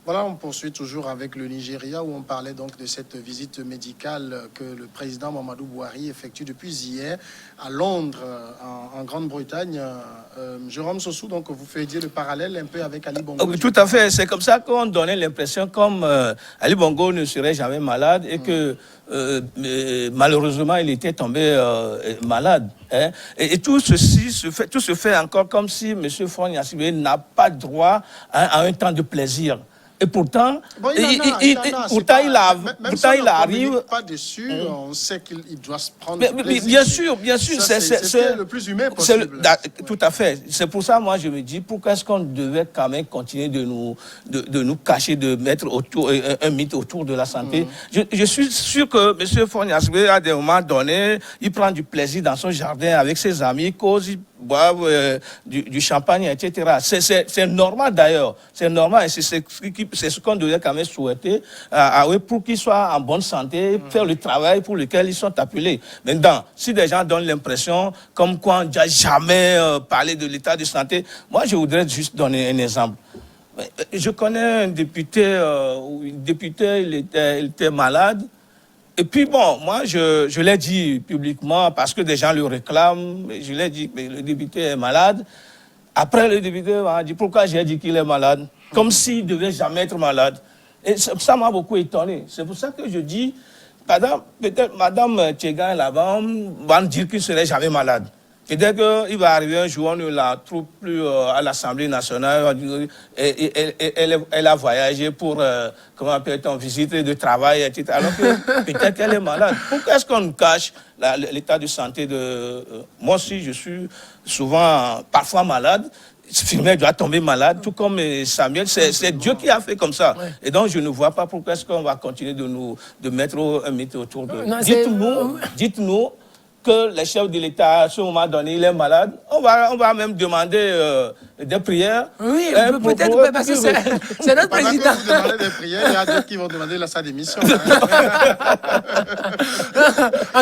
Voilà, on poursuit toujours avec le Nigeria où on parlait donc de cette visite médicale que le président Mamadou Buhari effectue depuis hier à Londres, en Grande-Bretagne. Jérôme Sossou, donc vous faisiez le parallèle un peu avec Ali Bongo. Tout à fait, c'est comme ça qu'on donnait l'impression comme Ali Bongo ne serait jamais malade et que malheureusement il était tombé malade. Hein. Et tout ceci se fait encore comme si M. Faure Gnassingbé n'a pas droit à un temps de plaisir. Et pourtant, il arrive. Pas dessus, on sait qu'il doit se prendre. Bien sûr, c'est le plus humain possible. Tout à fait. C'est pour ça, moi, je me dis, pourquoi est-ce qu'on devait quand même continuer de nous cacher, de mettre un mythe autour de la santé. Je suis sûr que M. Faure Gnassingbé, à des moments donnés, il prend du plaisir dans son jardin avec ses amis, il cause, il boivent du champagne, etc. C'est normal d'ailleurs. C'est normal et c'est ce qu'on devait quand même souhaiter pour qu'ils soient en bonne santé, faire le travail pour lequel ils sont appelés. Maintenant, si des gens donnent l'impression comme quoi on n'a jamais parlé de l'état de santé, moi je voudrais juste donner un exemple. Je connais un député, il était malade. Et puis bon, moi je l'ai dit publiquement parce que des gens le réclament. Je l'ai dit que le député est malade. Après le député m'a dit pourquoi j'ai dit qu'il est malade, comme s'il ne devait jamais être malade. Et ça m'a beaucoup étonné. C'est pour ça que je dis, peut-être Madame Tchegan là-bas va me dire qu'il ne serait jamais malade. Peut-être qu'il va arriver un jour, on ne la trouve plus à l'Assemblée nationale. Elle a voyagé pour, comment appelle-t-on, visite de travail, etc. Alors que peut-être qu'elle est malade. Pourquoi est-ce qu'on nous cache l'état de santé de... Moi aussi, je suis souvent, parfois malade. Firmin doit tomber malade, tout comme Samuel. C'est Dieu qui a fait comme ça. Ouais. Et donc, je ne vois pas pourquoi est-ce qu'on va continuer de mettre un mythe autour de... Dites-nous que le chef de l'État, à ce moment donné, il est malade, on va même demander des prières. Oui, peut-être parce que c'est notre président. Vous demandez des prières, il y a d'autres qui vont demander sa démission. En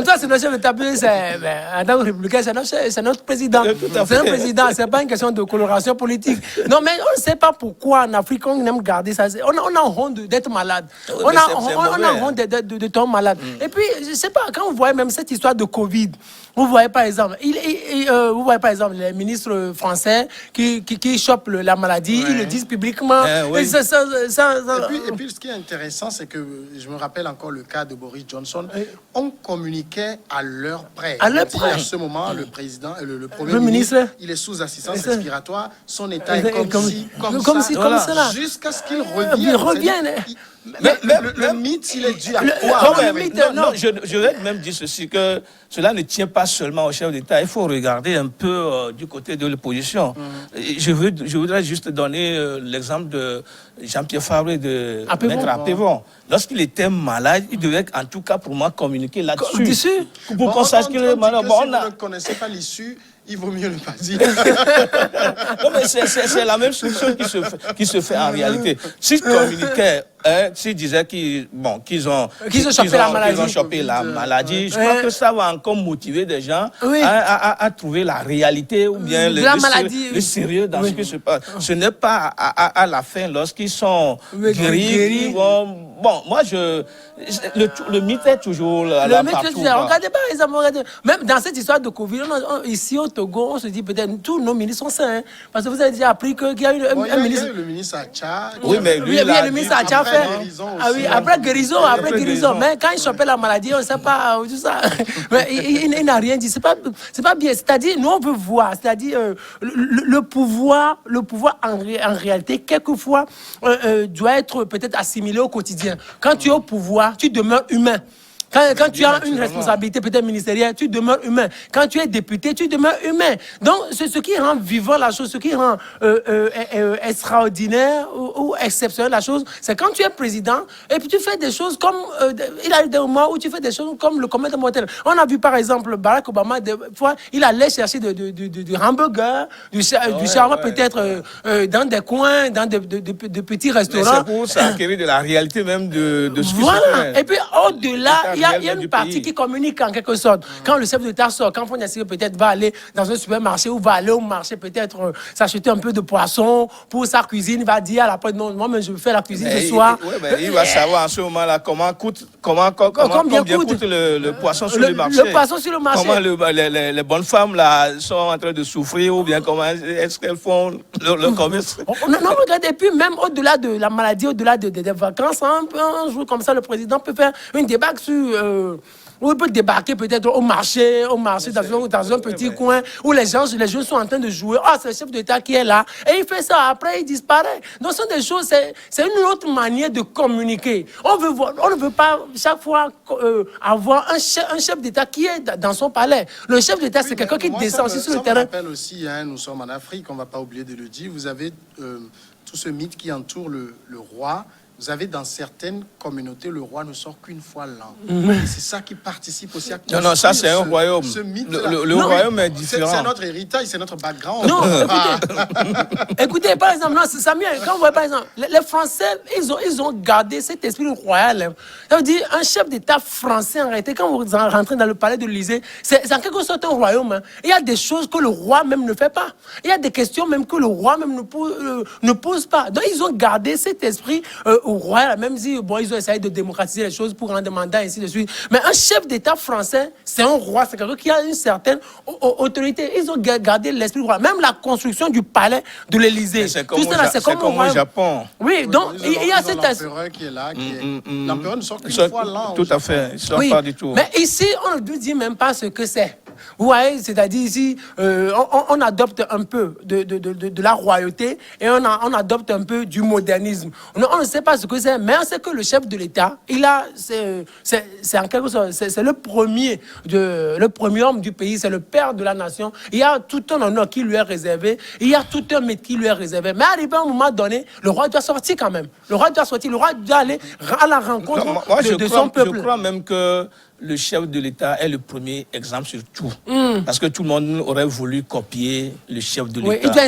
tout cas, c'est notre chef d'État, en tant que républicain, c'est notre président. C'est notre président, c'est pas une question de coloration politique. Non, mais on ne sait pas pourquoi en Afrique, on aime garder ça. On a honte d'être malade. On a honte de tomber malade. Et puis, je ne sais pas, quand vous voyez même cette histoire de Covid, vous voyez par exemple, les ministres français qui chopent la maladie, ils le disent publiquement. Et puis, ce qui est intéressant, c'est que je me rappelle encore le cas de Boris Johnson. On communiquait à l'heure près. À l'heure près. À ce moment, le président, le premier ministre, il est sous assistance respiratoire. Son état est comme ça. Jusqu'à ce qu'il revienne. Mais le mythe, il est dû à quoi? Non, je vais même dire ceci, que cela ne tient pas seulement au chef d'État. Il faut regarder un peu du côté de l'opposition. Je voudrais juste donner l'exemple de Jean-Pierre Fabre et de Maître Apévon. Lorsqu'il était malade, il devait, en tout cas pour moi, communiquer là-dessus. Pour qu'on sache qu'il est malade. Si vous ne connaissez pas l'issue, il vaut mieux ne pas dire. Non, mais c'est la même chose qui se fait en réalité. S'ils communiquaient, s'ils disaient qu'ils ont chopé la maladie, je crois que ça va encore motiver des gens à trouver la réalité ou bien le sérieux dans ce qui se passe. Ce n'est pas à la fin, lorsqu'ils sont guéris, qu'ils vont... Bon, moi, le mythe est toujours là partout. Regardez par exemple, même dans cette histoire de Covid, ici au Togo, on se dit peut-être tous nos ministres sont sains. Parce que vous avez déjà appris qu'il y a eu un ministre... le ministre Acha. Oui, mais lui, le ministre Acha fait... Après guérison. Mais quand il chopait la maladie, on ne sait pas tout ça. Mais il n'a rien dit. C'est pas bien. C'est-à-dire, nous, on veut voir. C'est-à-dire, le pouvoir en réalité, quelquefois, doit être peut-être assimilé au quotidien. Quand tu es au pouvoir, tu demeures humain. Quand tu as une responsabilité peut-être ministérielle, tu demeures humain. Quand tu es député, tu demeures humain. Donc, c'est ce qui rend vivant la chose, ce qui rend extraordinaire ou exceptionnel la chose, c'est quand tu es président et puis tu fais des choses comme... il a eu des moments où tu fais des choses comme le commun des mortels. On a vu par exemple Barack Obama, des fois, il allait chercher du hamburger, du shawarma peut-être dans des coins, dans de petits restaurants. C'est pour s'acquérir de la réalité même de ce qui se fait. Et puis au-delà... y a une partie qui communique en quelque sorte. Quand le chef d'État sort, quand Fonia Sibé peut-être va aller dans un supermarché ou va aller au marché, peut-être s'acheter un peu de poisson pour sa cuisine, il va dire à la porte, non, moi je fais la cuisine ce soir. Il va savoir en ce moment-là combien coûte le poisson sur le marché. Le poisson sur le marché. Comment les bonnes femmes là sont en train de souffrir ou bien comment est-ce qu'elles font le commerce. Non, regardez, et puis même au-delà de la maladie, au-delà des vacances, un jour comme ça, le président peut faire une débarque sur... Ou il peut débarquer peut-être au marché dans un petit coin où les gens sont en train de jouer. Ah, c'est le chef d'État qui est là. Et il fait ça, après il disparaît. Donc, ce sont des choses, c'est une autre manière de communiquer. On ne veut pas chaque fois avoir un chef d'État qui est dans son palais. Le chef d'État, c'est quelqu'un qui descend aussi sur le terrain. Je rappelle aussi, nous sommes en Afrique, on ne va pas oublier de le dire. Vous avez tout ce mythe qui entoure le roi. Vous avez dans certaines communautés, le roi ne sort qu'une fois l'an. C'est ça qui participe aussi à construire. Non, ça c'est un royaume. Le royaume est différent. C'est notre héritage, c'est notre background. Non, écoutez, par exemple, quand vous voyez par exemple, les Français, ils ont gardé cet esprit royal. Ça veut dire, un chef d'État français, en réalité, quand vous rentrez dans le palais de l'Élysée, c'est en quelque sorte un royaume. Il y a des choses que le roi même ne fait pas. Il y a des questions même que le roi même ne pose pas. Donc, ils ont gardé cet esprit au roi, même si ils ont essayé de démocratiser les choses pour rendre mandat et ainsi de suite. Mais un chef d'État français, c'est un roi, c'est quelqu'un qui a une certaine autorité. Ils ont gardé l'esprit roi. Même la construction du palais de l'Élysée. C'est comme au Japon. Oui, donc il y a cet l'empereur qui est là. L'empereur ne sort qu'une fois l'an. Tout à fait, il ne sort pas du tout. Mais ici, on ne dit même pas ce que c'est. Vous voyez, c'est-à-dire ici, on adopte un peu de la royauté et on adopte un peu du modernisme. On ne sait pas ce que c'est, mais on sait que le chef de l'État, c'est en quelque sorte, c'est le premier homme du pays, c'est le père de la nation. Il y a tout un honneur qui lui est réservé, il y a tout un mérite qui lui est réservé. Mais arrivé à un moment donné, le roi doit sortir quand même. Le roi doit aller à la rencontre de son peuple. Je crois même que le chef de l'État est le premier exemple sur tout. Parce que tout le monde aurait voulu copier le chef de l'État. Oui, il doit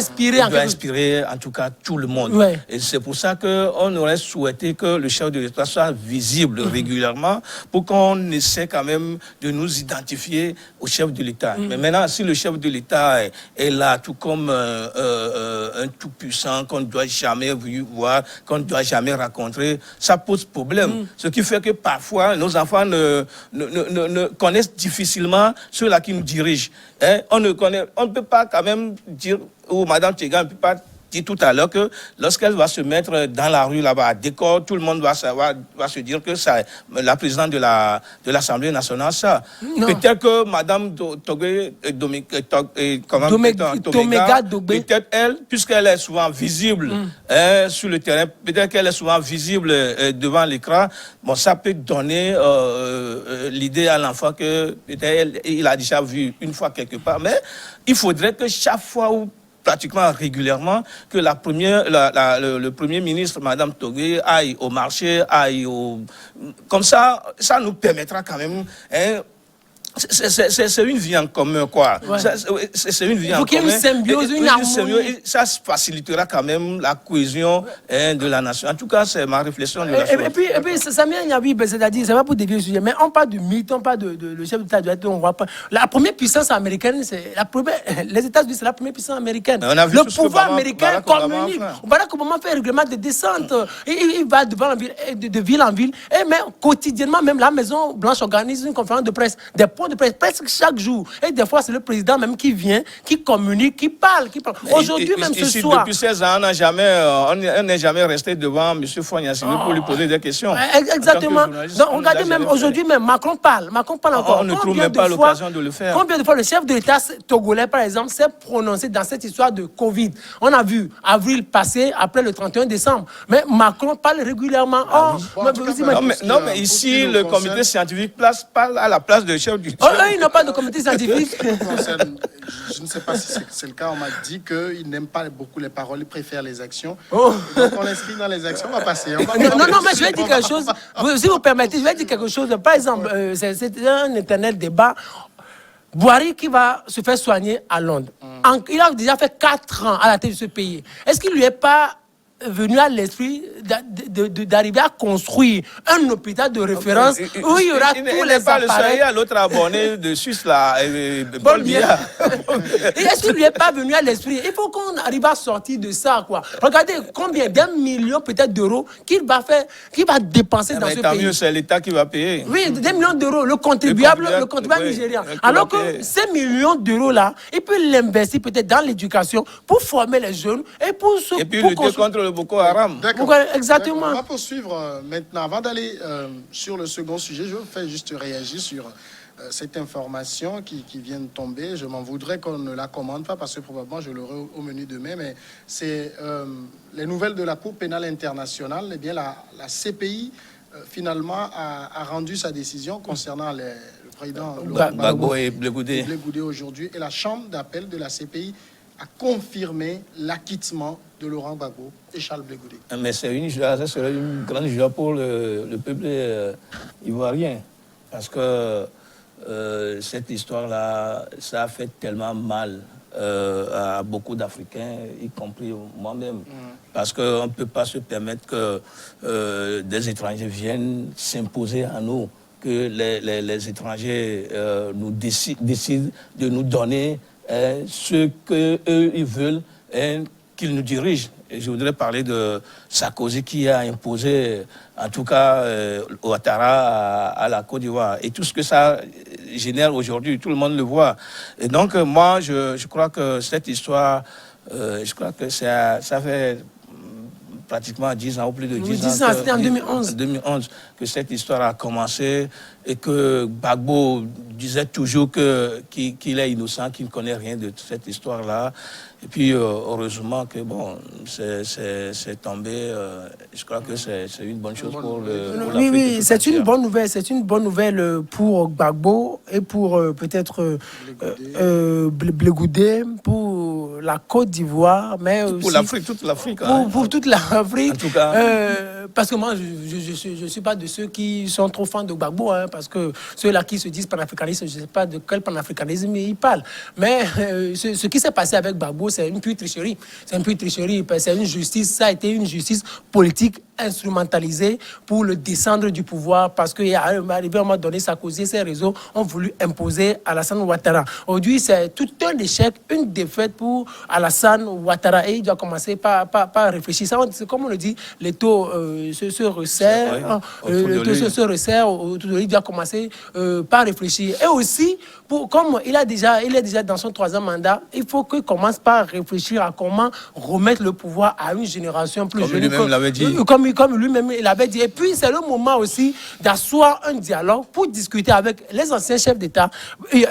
inspirer, en tout cas tout le monde. Oui. Et c'est pour ça qu'on aurait souhaité que le chef de l'État soit visible régulièrement pour qu'on essaie quand même de nous identifier au chef de l'État. Mais maintenant, si le chef de l'État est là, tout comme un tout-puissant qu'on ne doit jamais voir, qu'on ne doit jamais rencontrer, ça pose problème. Ce qui fait que parfois, nos enfants ne connaissent difficilement ceux-là qui nous dirigent. On ne peut pas quand même dire, ou Madame Tchegan ne peut pas dire tout à l'heure que lorsqu'elle va se mettre dans la rue là-bas à décor, tout le monde va se dire que c'est la présidente de l'Assemblée nationale, ça. Peut-être que Madame Tomega, peut-être elle, puisqu'elle est souvent visible sur le terrain, peut-être qu'elle est souvent visible devant l'écran, bon, ça peut donner l'idée à l'enfant que peut-être il a déjà vu une fois quelque part, mais il faudrait que chaque fois où pratiquement régulièrement, que le Premier ministre, Madame Togué, aille au marché, Comme ça nous permettra quand même... C'est une vie en commun, quoi. Ouais. C'est une vie en commun. Il faut qu'il y ait une symbiose, une harmonie. Ça facilitera quand même la cohésion de la nation. En tout cas, c'est ma réflexion de la chose. Et puis Samia Niabi, c'est-à-dire, c'est pas pour dévier le sujet, mais on parle du mythe, on parle de le chef d'État, on voit pas. La première puissance américaine, les États-Unis, c'est la première puissance américaine. Le pouvoir américain communique. Barack Obama fait un règlement de descente. Il va de ville en ville. Mais quotidiennement, même la Maison Blanche organise une conférence de presse. De presse presque chaque jour. Et des fois, c'est le président même qui vient, qui communique, qui parle. Aujourd'hui, même ce soir. Depuis 16 ans, on n'est jamais resté devant M. Fonia Sibé pour lui poser des questions. Exactement. Donc, regardez, même aujourd'hui, même Macron parle encore. On ne trouve même pas l'occasion de le faire. Combien de fois le chef de l'État togolais, par exemple, s'est prononcé dans cette histoire de Covid? On a vu avril passé, après le 31 décembre. Mais Macron parle régulièrement. Non, mais ici, le comité scientifique parle à la place du chef du... Eux, ils n'ont pas de comité scientifique. Je ne sais pas si c'est le cas. On m'a dit qu'ils n'aiment pas beaucoup les paroles, ils préfèrent les actions. Donc on l'inscrit dans les actions, on va passer. Non, mais je vais dire quelque chose. Si vous permettez, je vais dire quelque chose. Par exemple, c'est un éternel débat. Boiry qui va se faire soigner à Londres. Il a déjà fait 4 ans à la tête de ce pays. Est-ce qu'il lui est pas venu à l'esprit d'arriver à construire un hôpital de référence où il y aura tous les appareils. L'autre abonné de Suisse, là, Paul Biya. Est-ce qu'il lui est pas venu à l'esprit? Il faut qu'on arrive à sortir de ça, quoi. Regardez combien d'un million peut-être d'euros qu'il va dépenser dans ce pays. Tant mieux, c'est l'État qui va payer. Oui, des millions d'euros, le contribuable nigérien. Alors que ces millions d'euros-là, il peut l'investir peut-être dans l'éducation pour former les jeunes et pour lutter contre le Boko Haram. Exactement. On va poursuivre maintenant. Avant d'aller sur le second sujet, je vais juste réagir sur cette information qui vient de tomber. Je m'en voudrais qu'on ne la commande pas parce que probablement je l'aurai au menu demain, mais c'est les nouvelles de la Cour pénale internationale. Eh bien, la CPI finalement a rendu sa décision concernant le président Gbagbo et Blé Goudé aujourd'hui, et la chambre d'appel de la CPI a confirmé l'acquittement de Laurent Gbagbo et Charles Blé Goudé. Mais c'est une joie, ça serait une grande joie pour le peuple ivoirien, parce que cette histoire-là, ça a fait tellement mal à beaucoup d'Africains, y compris moi-même. Parce qu'on ne peut pas se permettre que des étrangers viennent s'imposer à nous, que les étrangers nous décident de nous donner ce qu'eux ils veulent, qu'ils nous dirigent. Et je voudrais parler de Sarkozy qui a imposé, en tout cas, Ouattara à la Côte d'Ivoire. Et tout ce que ça génère aujourd'hui, tout le monde le voit. Et donc, moi, je crois que cette histoire, je crois que ça fait pratiquement 10 ans ou plus de 10 ans. C'était en 2011. En 2011 que cette histoire a commencé et que Gbagbo disait toujours qu'il est innocent, qu'il ne connaît rien de cette histoire-là. Et puis, heureusement que, bon, c'est tombé. Je crois que c'est une bonne chose pour l'Afrique. Oui, c'est une bonne nouvelle. C'est une bonne nouvelle pour Gbagbo et pour peut-être Blé Goudé, pour la Côte d'Ivoire, mais aussi... Pour l'Afrique, toute l'Afrique. Pour toute l'Afrique. En tout cas. Parce que moi, je ne suis pas de ceux qui sont trop fans de Gbagbo, hein, parce que ceux-là qui se disent panafricanistes, je ne sais pas de quel panafricanisme ils parlent. Mais ce qui s'est passé avec Gbagbo, c'est une pure tricherie. C'est une pure tricherie. C'est une justice, ça a été une justice politique instrumentalisée pour le descendre du pouvoir, parce qu'arrivé à un moment donné, Sarkozy et ses réseaux ont voulu imposer Alassane Ouattara. Aujourd'hui, c'est tout un échec, une défaite pour Alassane Ouattara, et il doit commencer par réfléchir. Ça, comme on le dit, les taux se resserrent, se resserrent autour de lui. Il doit commencer par réfléchir. Et aussi, comme il est déjà dans son 3e mandat, il faut qu'il commence par réfléchir à comment remettre le pouvoir à une génération plus jeune. Lui-même l'avait dit. Comme lui-même l'avait dit. Et puis, c'est le moment aussi d'asseoir un dialogue pour discuter avec les anciens chefs d'État,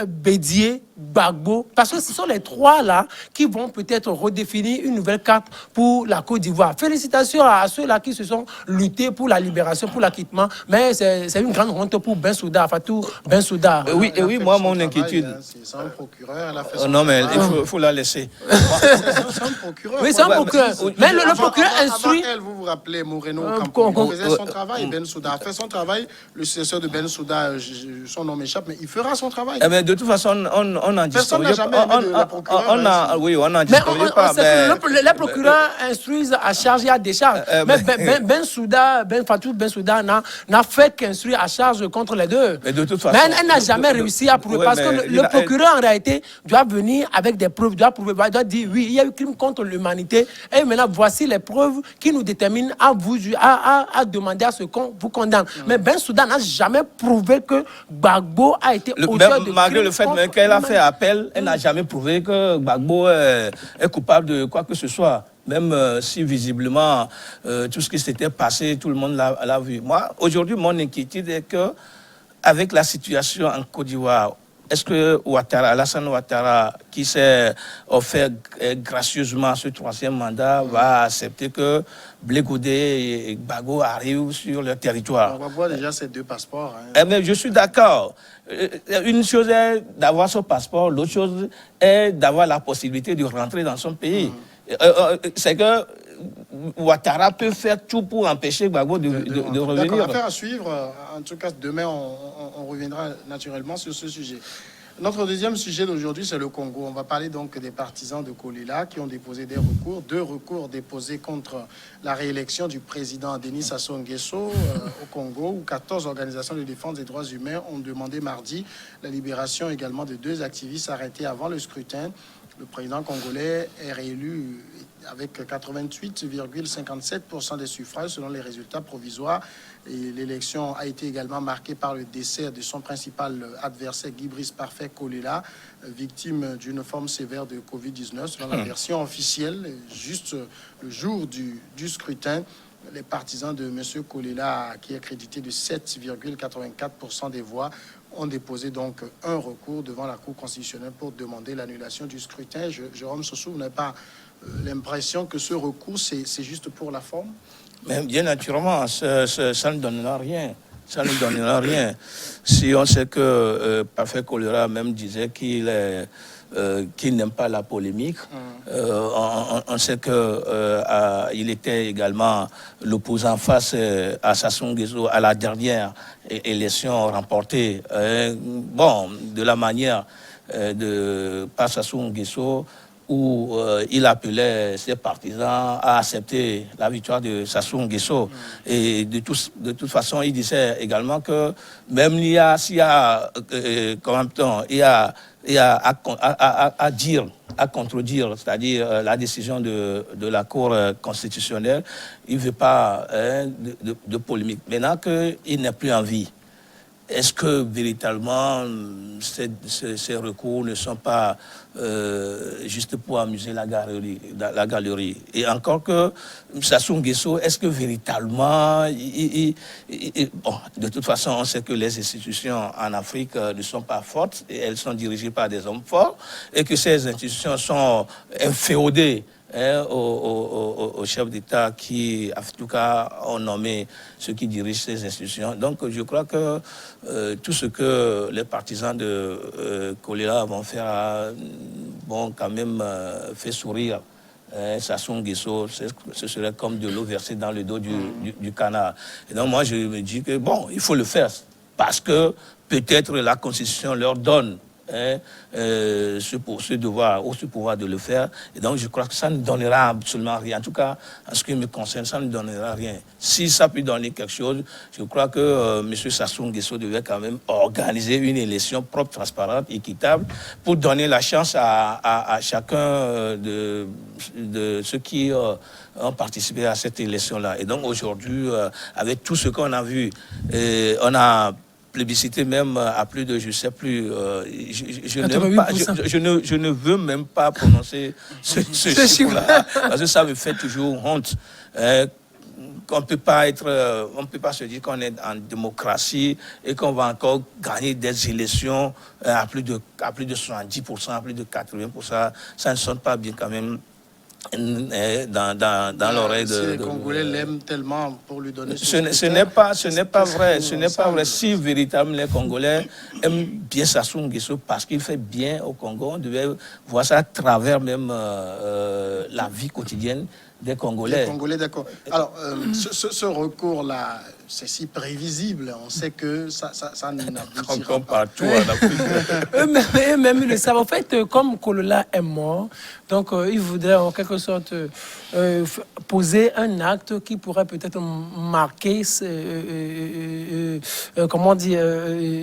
Bédié, Gbagbo, parce que ce sont les trois là qui vont peut-être redéfinir une nouvelle carte pour la Côte d'Ivoire. Félicitations à ceux-là qui se sont luttés pour la libération, pour l'acquittement, mais c'est une grande honte pour Bensouda, Fatou Bensouda. Oui, moi, mon inquiétude... C'est un procureur, elle a fait son non, mais il faut la laisser. C'est un procureur. Oui, c'est un procureur. Mais le procureur instruit... Vous vous rappelez, Moreno Campo faisait son travail, Bensouda a fait son travail, le successeur de Bensouda, son nom m'échappe, mais il fera son travail. Mais de toute façon, on n'en Personne n'a jamais aimé le procureur. On n'en discute pas. Les procureurs instruisent à charge et à décharge. Mais Fatou Bensouda n'a fait qu'instruire à charge contre les deux. Mais de toute façon... Mais elle n'a jamais réussi à prouver, parce que le procureur, en réalité, doit venir avec des preuves, doit dire oui, il y a eu crime contre l'humanité, et maintenant, voici les preuves qui nous déterminent à demander à ce qu'on vous condamne. Mais Bensouda n'a jamais prouvé que Gbagbo a été auteur de crime. Malgré le fait qu'elle a fait appel, elle n'a jamais prouvé que Gbagbo est coupable de quoi que ce soit. Même si visiblement tout ce qui s'était passé, tout le monde l'a vu. Moi, aujourd'hui, mon inquiétude est que, avec la situation en Côte d'Ivoire, est-ce que Alassane Ouattara, qui s'est offert gracieusement ce 3e mandat, va accepter que Blé Goudé et Gbagbo arrivent sur leur territoire? On va voir déjà ces 2 passeports. Mais je suis d'accord. Une chose est d'avoir son passeport, l'autre chose est d'avoir la possibilité de rentrer dans son pays. C'est que Ouattara peut faire tout pour empêcher Gbagbo de revenir. D'accord, affaire à suivre. En tout cas, demain, on reviendra naturellement sur ce sujet. Notre deuxième sujet d'aujourd'hui, c'est le Congo. On va parler donc des partisans de Kolela qui ont déposé des recours. 2 recours déposés contre la réélection du président Denis Sassou Nguesso au Congo, où 14 organisations de défense des droits humains ont demandé mardi la libération également de 2 activistes arrêtés avant le scrutin. Le président congolais est réélu avec 88,57% des suffrages selon les résultats provisoires. Et l'élection a été également marquée par le décès de son principal adversaire, Guy Brice Parfait Kolela, victime d'une forme sévère de Covid-19. Selon la version officielle, juste le jour du scrutin, les partisans de M. Kolela, qui est crédité de 7,84% des voix, ont déposé donc un recours devant la Cour constitutionnelle pour demander l'annulation du scrutin. Jérôme Sossou, vous n'avez pas l'impression que ce recours, c'est juste pour la forme? Mais bien naturellement, ça ne donnera rien. Ça ne donnera rien. Si on sait que Parfait Kolela même disait qu'il n'aime pas la polémique, on sait qu'il était également l'opposant face à Sassou Nguesso à la dernière élection remportée. De la manière par Sassou Nguesso, où il appelait ses partisans à accepter la victoire de Sassou Nguesso. Et de toute façon, il disait également que même s'il y a à contredire, c'est-à-dire la décision de la Cour constitutionnelle, il ne veut pas de polémique. Maintenant qu'il n'est plus en vie, est-ce que véritablement ces recours ne sont pas juste pour amuser la galerie? Et encore que Sassou Nguesso, est-ce que véritablement... de toute façon, on sait que les institutions en Afrique ne sont pas fortes, et elles sont dirigées par des hommes forts, et que ces institutions sont inféodées aux chefs d'État qui, en tout cas, ont nommé ceux qui dirigent ces institutions. Donc, je crois que tout ce que les partisans de Kolela vont faire a quand même fait sourire Sassou Nguesso. Ce serait comme de l'eau versée dans le dos du canard. Et donc, moi, je me dis que, il faut le faire parce que peut-être la Constitution leur donne ce devoir ou ce pouvoir de le faire. Et donc, je crois que ça ne donnera absolument rien. En tout cas, en ce qui me concerne, ça ne donnera rien. Si ça peut donner quelque chose, je crois que M. Sassou Nguesso devait quand même organiser une élection propre, transparente, équitable, pour donner la chance à chacun de ceux qui ont participé à cette élection-là. Et donc, aujourd'hui, avec tout ce qu'on a vu, on a plébiscité même à plus de, je sais plus, je ne veux même pas prononcer ce chiffre-là, parce que ça me fait toujours honte. On ne peut pas se dire qu'on est en démocratie et qu'on va encore gagner des élections à plus de 70%, à plus de 80%. Ça ne sonne pas bien quand même dans l'oreille les Congolais l'aiment tellement pour lui donner ce n'est pas vrai. Ce n'est pas vrai. Si véritablement les Congolais aiment bien Sassou Nguesso parce qu'il fait bien au Congo, on devait voir ça à travers même la vie quotidienne des Congolais. Les Congolais, d'accord. Alors, ce recours-là, c'est si prévisible. On sait que ça n'aboutira pas. Partout en Afrique. Eux-mêmes, ils le savent. En fait, comme Kolela est mort, donc ils voudraient en quelque sorte poser un acte qui pourrait peut-être marquer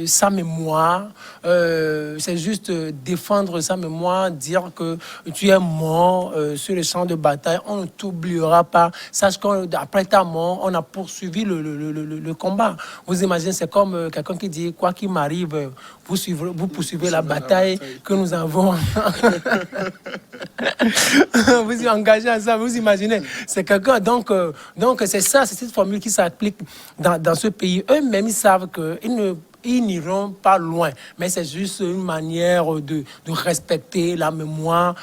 sa mémoire. C'est juste défendre sa mémoire, dire que tu es mort sur le champ de bataille. On ne t'oubliera pas. Sache qu'après ta mort, on a poursuivi le combat. Vous imaginez, c'est comme quelqu'un qui dit, quoi qu'il m'arrive, vous poursuivez la bataille que nous avons. Vous y engagez à ça, vous imaginez. C'est quelqu'un. Donc c'est ça, c'est cette formule qui s'applique dans ce pays. Eux-mêmes, ils savent qu'ils n'iront pas loin, mais c'est juste une manière de respecter la mémoire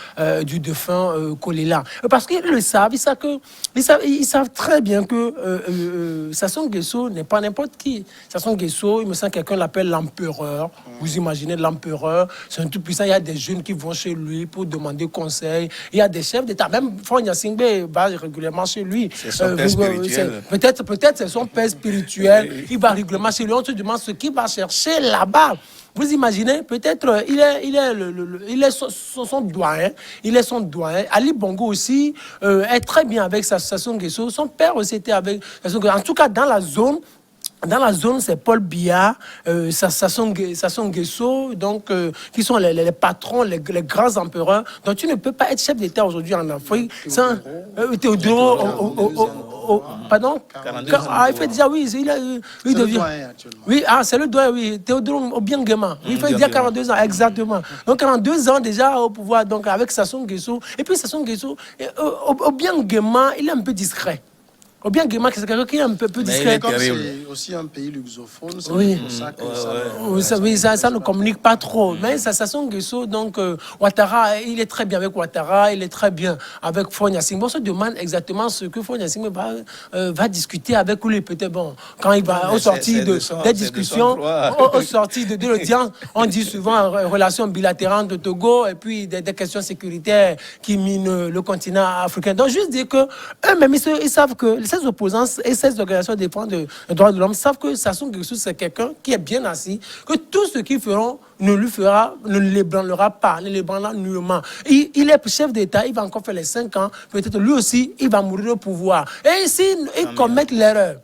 du défunt Kolela. Parce qu'ils le savent, ils savent très bien que Sassou Nguesso n'est pas n'importe qui. Sassou Nguesso, il me semble que quelqu'un l'appelle l'empereur. Vous imaginez l'empereur, c'est un tout puissant. Il y a des jeunes qui vont chez lui pour demander conseil. Il y a des chefs d'État, même Faure Gnassingbé va régulièrement chez lui. C'est son père spirituel. Peut-être c'est son père spirituel. Il va régulièrement chez lui. On se demande ce qu'il va chercher là-bas. Vous imaginez, peut-être, il est son doyen. Il est son doyen. Ali Bongo aussi est très bien avec Sassou Nguesso. Son père aussi était avec Sassou Nguesso. En tout cas, dans la zone, c'est Paul Biya, Sassou Nguesso, donc, qui sont les patrons, les grands empereurs. Donc, tu ne peux pas être chef d'État aujourd'hui en Afrique sans... Pardon? Il fait déjà, oui, il devient... Oui, c'est le doyen, oui, Théodore Obiangema. Il fait déjà 42 ans, exactement. Donc, 42 ans déjà au pouvoir, donc, avec Sassou Nguesso. Et puis, Sassou Nguesso, Obiangema, il est un peu discret. Ou bien Guéma, c'est quelqu'un qui est un peu discret. C'est aussi un pays lusophone, c'est pour ça que ça ne communique pas trop. Mais Sassou Nguesso, donc Ouattara, il est très bien avec Ouattara, il est très bien avec Faure Gnassingbé. On se demande exactement ce que Faure Gnassingbé va discuter avec lui. Peut-être, bon, quand il va au sortir des discussions, au sortir de l'audience, on dit souvent relations bilatérales de Togo et puis des questions sécuritaires qui minent le continent africain. Donc, juste dire que eux-mêmes, ils savent que ces opposants et ces organisations de défense des droits de l'homme savent que Sassou Nguesso, c'est quelqu'un qui est bien assis, que tout ce qu'ils feront ne l'ébranlera pas, ne l'ébranlera nullement. Il est chef d'État, il va encore faire les 5 ans, peut-être lui aussi, il va mourir au pouvoir. Et s'ils commettent l'erreur,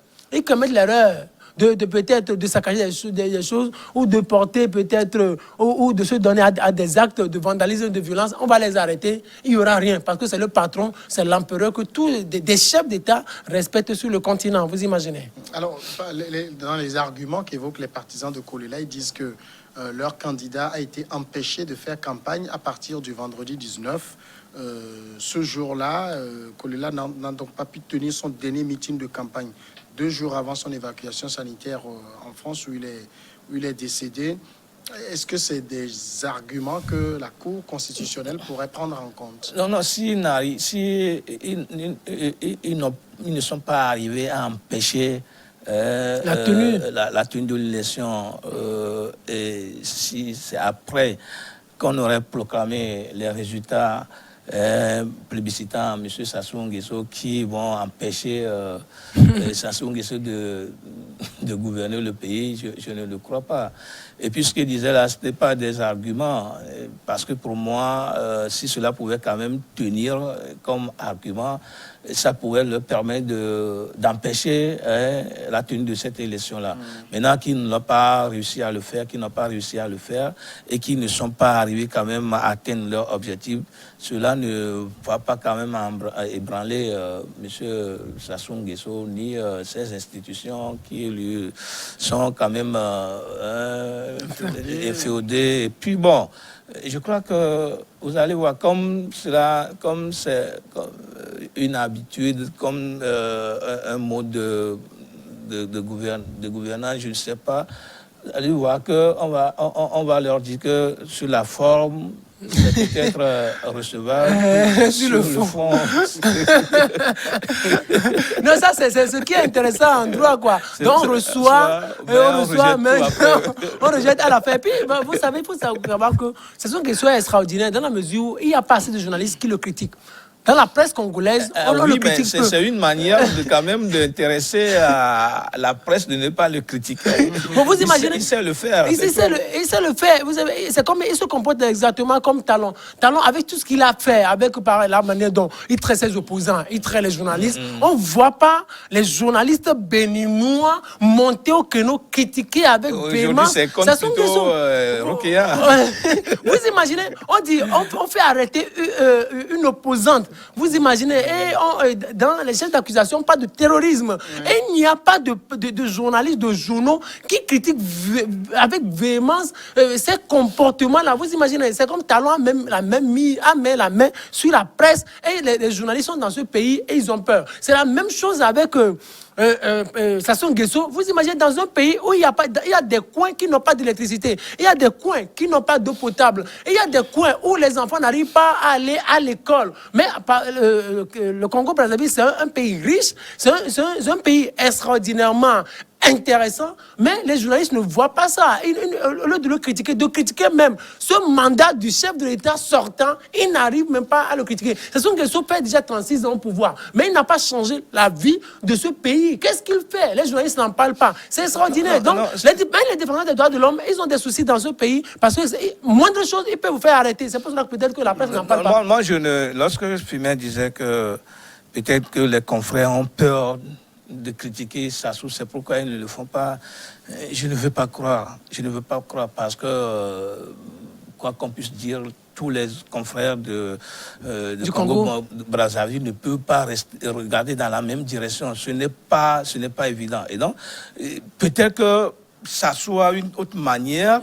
de peut-être de saccager des choses ou de porter peut-être ou de se donner à des actes de vandalisme, de violence, on va les arrêter, il n'y aura rien parce que c'est le patron, c'est l'empereur que tous des chefs d'État respectent sur le continent, vous imaginez. Alors, dans les arguments qu'évoquent les partisans de Kolela, ils disent que leur candidat a été empêché de faire campagne à partir du vendredi 19. Ce jour-là, Kolela n'a donc pas pu tenir son dernier meeting de campagne 2 jours avant son évacuation sanitaire en France où il est décédé. Est-ce que c'est des arguments que la Cour constitutionnelle pourrait prendre en compte? Non, s'ils ne sont pas arrivés à empêcher la tenue de l'élection, et si c'est après qu'on aurait proclamé les résultats plébiscitant M. Sassou Nguesso qui vont empêcher Sassou Nguesso de gouverner le pays, je ne le crois pas. Et puis ce qu'il disait là, ce n'était pas des arguments, parce que pour moi, si cela pouvait quand même tenir comme argument, ça pourrait leur permettre d'empêcher la tenue de cette élection-là. Maintenant qu'ils n'ont pas réussi à le faire, et qu'ils ne sont pas arrivés quand même à atteindre leur objectif, cela ne va pas quand même ébranler M. Sassou Nguesso ni ces institutions qui lui sont quand même féodées. Et puis bon, je crois que vous allez voir comme c'est une habitude, comme un mode de gouvernance, je ne sais pas. Vous allez voir qu'on va leur dire que sur la forme, c'est peut-être recevable sur le fond. Non, ça c'est ce qui est intéressant en droit, quoi. Donc on reçoit, on rejette à la fin. Puis vous savez, il faut savoir que c'est une question extraordinaire dans la mesure où il n'y a pas assez de journalistes qui le critiquent. Dans la presse congolaise, on le critique peu. C'est une manière de quand même d'intéresser à la presse de ne pas le critiquer. Bon, vous imaginez, il sait le faire. Il sait le faire. Vous savez, c'est comme il se comporte exactement comme Talon. Talon, avec tout ce qu'il a fait, avec par la manière dont il traite ses opposants, il traite les journalistes, on ne voit pas les journalistes béninois monter au créneau, critiquer avec véhémence. C'est comme plutôt Rokéa. Vous imaginez, on fait arrêter une opposante. Vous imaginez, dans les chefs d'accusation, pas de terrorisme. Et il n'y a pas de journalistes, de journaux qui critiquent avec véhémence ces comportements-là. Vous imaginez, c'est comme Talon a mis la main sur la presse et les journalistes sont dans ce pays et ils ont peur. C'est la même chose avec Sassou Nguesso. Vous imaginez dans un pays où il y a des coins qui n'ont pas d'électricité, il y a des coins qui n'ont pas d'eau potable, il y a des coins où les enfants n'arrivent pas à aller à l'école. Mais le Congo-Brazzaville, c'est un pays riche, c'est un pays extraordinairement intéressant, mais les journalistes ne voient pas ça. Au lieu de le critiquer, de critiquer même ce mandat du chef de l'État sortant, ils n'arrivent même pas à le critiquer. Ce sont des gens qui fait déjà 36 ans au pouvoir, mais il n'a pas changé la vie de ce pays. Qu'est-ce qu'il fait? Les journalistes n'en parlent pas. C'est extraordinaire. Donc, les défenseurs des droits de l'homme, ils ont des soucis dans ce pays parce que moindre chose, ils peuvent vous faire arrêter. C'est pour ça que peut-être que la presse n'en parle pas. Moi, lorsque Fumet disait que peut-être que les confrères ont peur de critiquer Sassou, c'est pourquoi ils ne le font pas. Je ne veux pas croire. Je ne veux pas croire parce que, quoi qu'on puisse dire, tous les confrères de Congo-Brazzaville ne peuvent pas regarder dans la même direction. Ce n'est pas évident. Et donc, peut-être que Sassou a une autre manière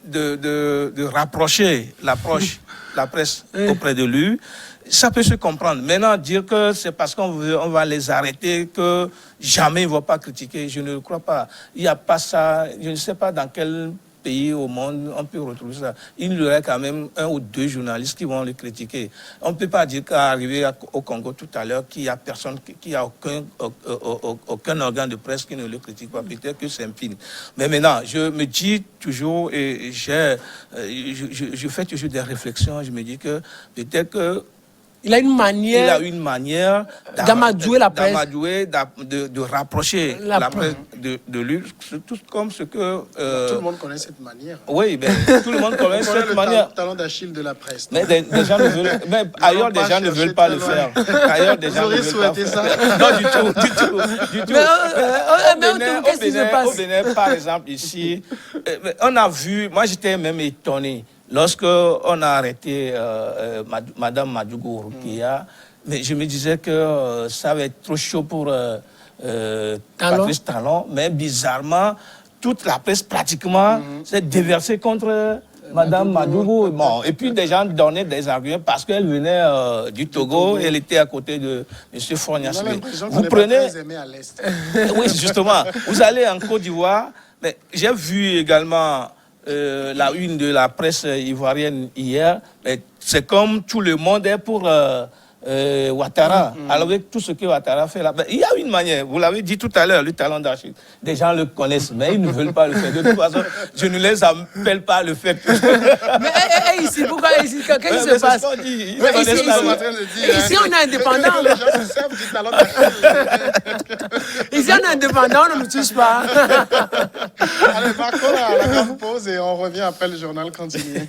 de rapprocher la presse auprès de lui. Ça peut se comprendre. Maintenant, dire que c'est parce qu'on va les arrêter que jamais ils ne vont pas critiquer, je ne le crois pas. Il n'y a pas ça. Je ne sais pas dans quel pays au monde on peut retrouver ça. Il y aurait quand même 1 ou 2 journalistes qui vont le critiquer. On ne peut pas dire qu'à arriver au Congo tout à l'heure, qu'il n'y a personne, qu'il n'y a aucun organe de presse qui ne le critique pas. Peut-être que c'est infime. Mais maintenant, je me dis toujours, et je fais toujours des réflexions, je me dis que peut-être que il a une manière d'amadouer la presse. De rapprocher la presse de lui, tout comme ce que... tout le monde connaît cette manière. Oui, ben, tout le monde connaît cette manière. Le talent d'Achille de la presse. Mais des gens ne veulent... Mais ailleurs, des gens ne veulent pas le faire. Ailleurs, des gens ne veulent pas le faire. Non, du tout. Au Bénin, par exemple, ici, on a vu... Moi, j'étais même étonné. Lorsque on a arrêté Madame Madjougou Roukia, mais je me disais que ça va être trop chaud pour Patrice Talon, mais bizarrement, toute la presse pratiquement s'est déversée contre Madame Madjougou. Bon, et puis des gens donnaient des arguments parce qu'elle venait du Togo, elle était à côté de M. Fornias. Vous prenez... Oui, justement. Vous allez en Côte d'Ivoire, mais j'ai vu également... la une de la presse ivoirienne hier, c'est comme tout le monde est pour Ouattara. Alors avec tout ce que Ouattara fait là, il y a une manière, vous l'avez dit tout à l'heure, le talent d'Achille. Des gens le connaissent, mais ils ne veulent pas le faire. De toute façon, je ne les appelle pas à le faire. Mais ici, pourquoi ici? Qu'est-ce qui se passe? Ici, on est indépendant. Les gens se servent du talent d'Achille. Ici, on est indépendant, on ne nous touche pas. Allez, partons à la grande pause et on revient après le journal continue.